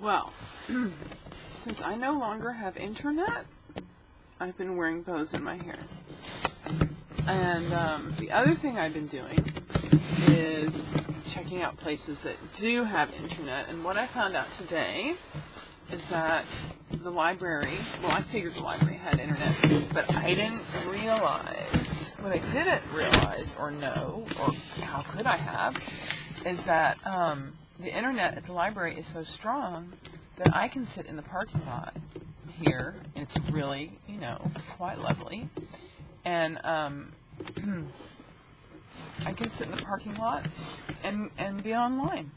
Well, since I no longer have internet, I've been wearing bows in my hair. And the other thing I've been doing is checking out places that do have internet. And what I found out today is that the library, well, I figured the library had internet, but I didn't realize, what I didn't realize or know, or how could I have, is that the internet at the library is so strong that I can sit in the parking lot here. It's really, quite lovely. And I can sit in the parking lot and be online.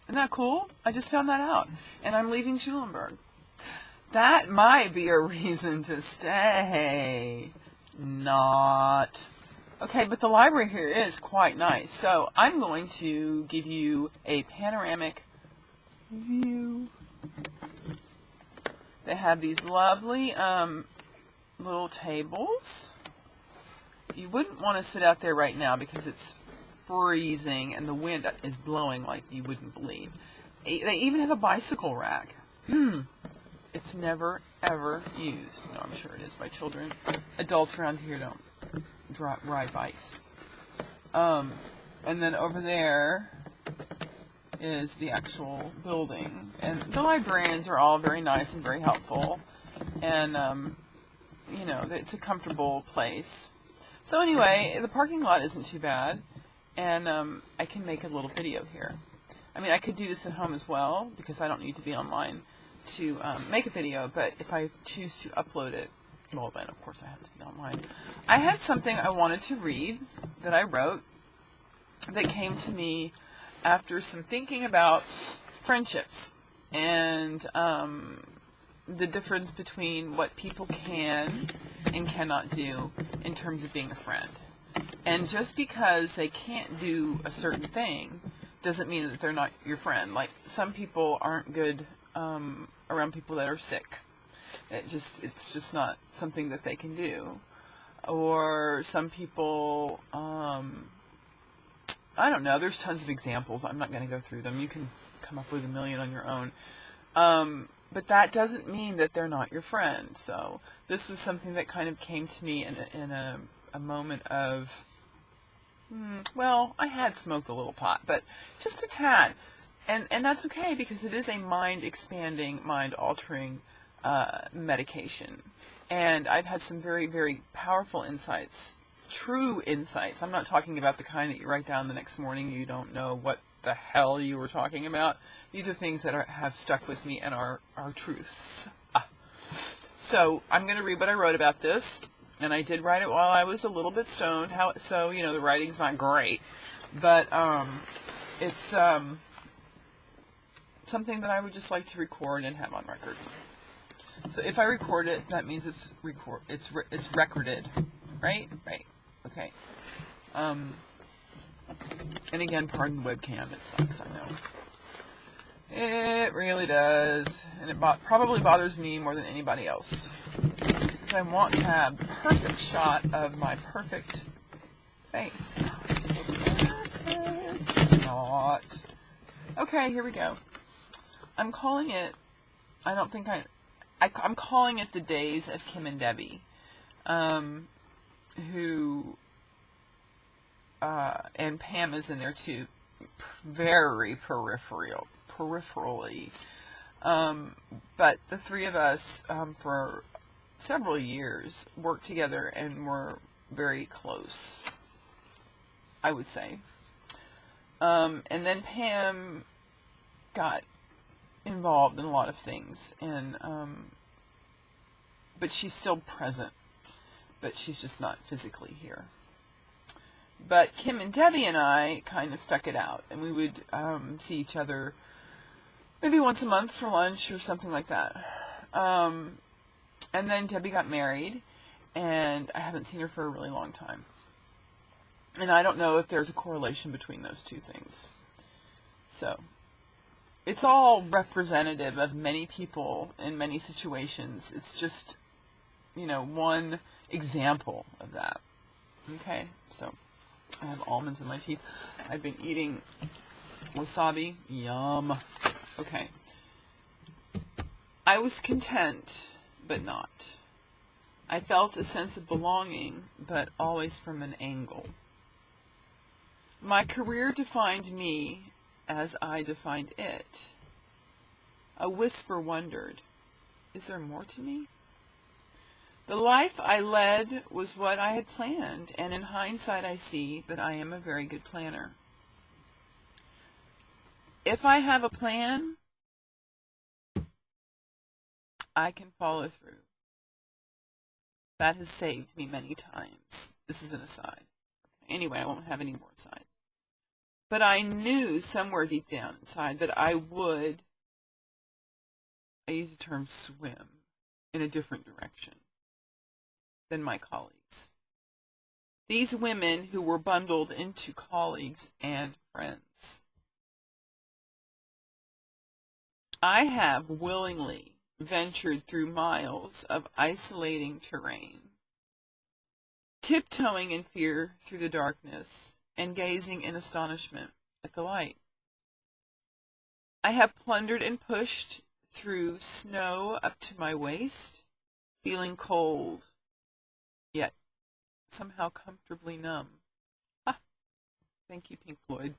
Isn't that cool? I just found that out. And I'm leaving Schulenburg. That might be a reason to stay. Not. Okay, but the library here is quite nice. So I'm going to give you a panoramic view. They have these lovely little tables. You wouldn't want to sit out there right now because it's freezing and the wind is blowing like you wouldn't believe. They even have a bicycle rack. It's never, ever used. No, I'm sure it is by children. Adults around here don't ride bikes. And then over there is the actual building. And the librarians are all very nice and very helpful. And, it's a comfortable place. So anyway, the parking lot isn't too bad. And I can make a little video here. I mean, I could do this at home as well, because I don't need to be online to make a video. But if I choose to upload it, well, then, of course, I have to be online. I had something I wanted to read that I wrote that came to me after some thinking about friendships and the difference between what people can and cannot do in terms of being a friend. And just because they can't do a certain thing doesn't mean that they're not your friend. Like, some people aren't good around people that are sick. It's just not something that they can do. Or some people, I don't know, there's tons of examples. I'm not going to go through them. You can come up with a million on your own. But that doesn't mean that they're not your friend. So this was something that kind of came to me in a moment of, well, I had smoked a little pot, but just a tad. And that's okay, because it is a mind-expanding, mind-altering medication. And I've had some very, very powerful insights, true insights. I'm not talking about the kind that you write down the next morning, you don't know what the hell you were talking about. These are things that have stuck with me and are truths. So I'm going to read what I wrote about this. And I did write it while I was a little bit stoned. So, the writing's not great. But it's something that I would just like to record and have on record. So if I record it, that means it's recorded. Right? Right. Okay. And again, pardon the webcam. It sucks, I know. It really does. And it probably bothers me more than anybody else. Because I want to have the perfect shot of my perfect face. Not. Okay, here we go. I'm calling it, I'm calling it The Days of Kim and Debbie. Who, and Pam is in there too, very peripherally. But the three of us, for several years, worked together and were very close, I would say. And then Pam got involved in a lot of things, and but she's still present, but she's just not physically here. But Kim and Debbie and I kind of stuck it out, and we would see each other maybe once a month for lunch or something like that. And then Debbie got married, and I haven't seen her for a really long time. And I don't know if there's a correlation between those two things. So, it's all representative of many people in many situations. It's just, one example of that. Okay, so I have almonds in my teeth. I've been eating wasabi. Yum. Okay. I was content, but not. I felt a sense of belonging, but always from an angle. My career defined me as I defined it. A whisper wondered, is there more to me? The life I led was what I had planned, and in hindsight I see that I am a very good planner. If I have a plan, I can follow through. That has saved me many times. This is an aside. Anyway, I won't have any more asides. But I knew somewhere deep down inside that I would, I use the term swim, in a different direction than my colleagues. These women who were bundled into colleagues and friends. I have willingly ventured through miles of isolating terrain, tiptoeing in fear through the darkness and gazing in astonishment at the light. I have plundered and pushed through snow up to my waist, feeling cold, yet somehow comfortably numb. Ah, thank you, Pink Floyd.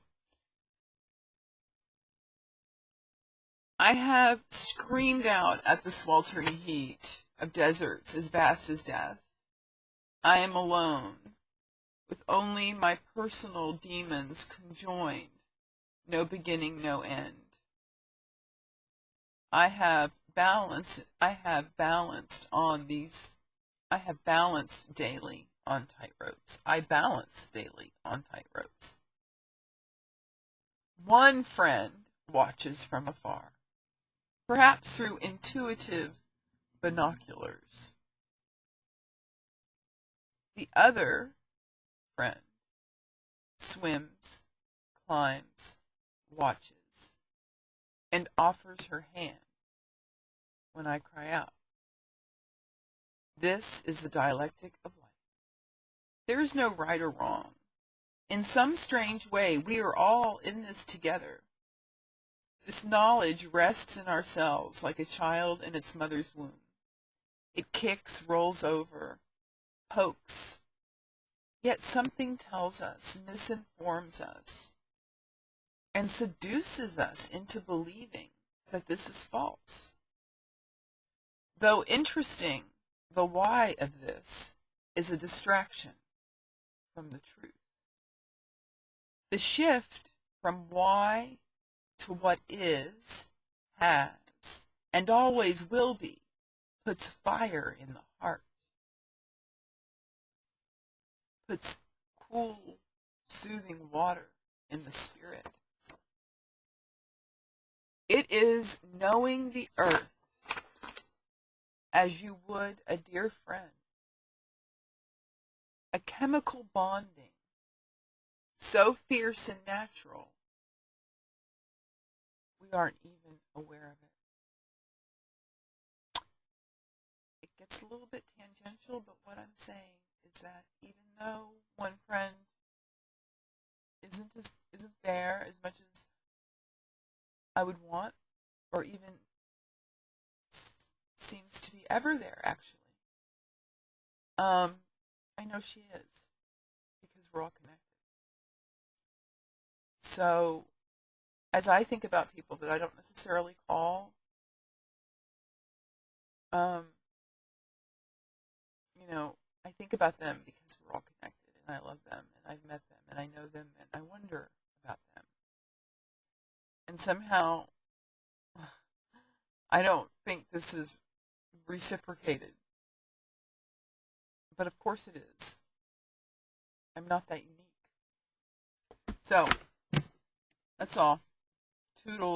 I have screamed out at the sweltering heat of deserts as vast as death. I am alone, with only my personal demons conjoined, no beginning, no end. I have balanced daily on tightropes. I balance daily on tightropes. One friend watches from afar, perhaps through intuitive binoculars. The other friend swims, climbs, watches, and offers her hand when I cry out. This is the dialectic of life. There is no right or wrong. In some strange way, we are all in this together. This knowledge rests in ourselves like a child in its mother's womb. It kicks, rolls over, pokes. Yet something tells us, misinforms us, and seduces us into believing that this is false. Though interesting, the why of this is a distraction from the truth. The shift from why to what is, has, and always will be, puts fire in the heart, puts cool, soothing water in the spirit. It is knowing the earth as you would a dear friend, a chemical bonding so fierce and natural we aren't even aware of it. It gets a little bit tangential, but what I'm saying is that even though one friend isn't there as much as I would want, or even seems to be ever there, actually, I know she is, because we're all connected. So, as I think about people that I don't necessarily call, I think about them because we're all connected, and I love them, and I've met them, and I know them, and I wonder about them. And somehow, I don't think this is reciprocated. But of course it is. I'm not that unique. So, that's all. Toodles.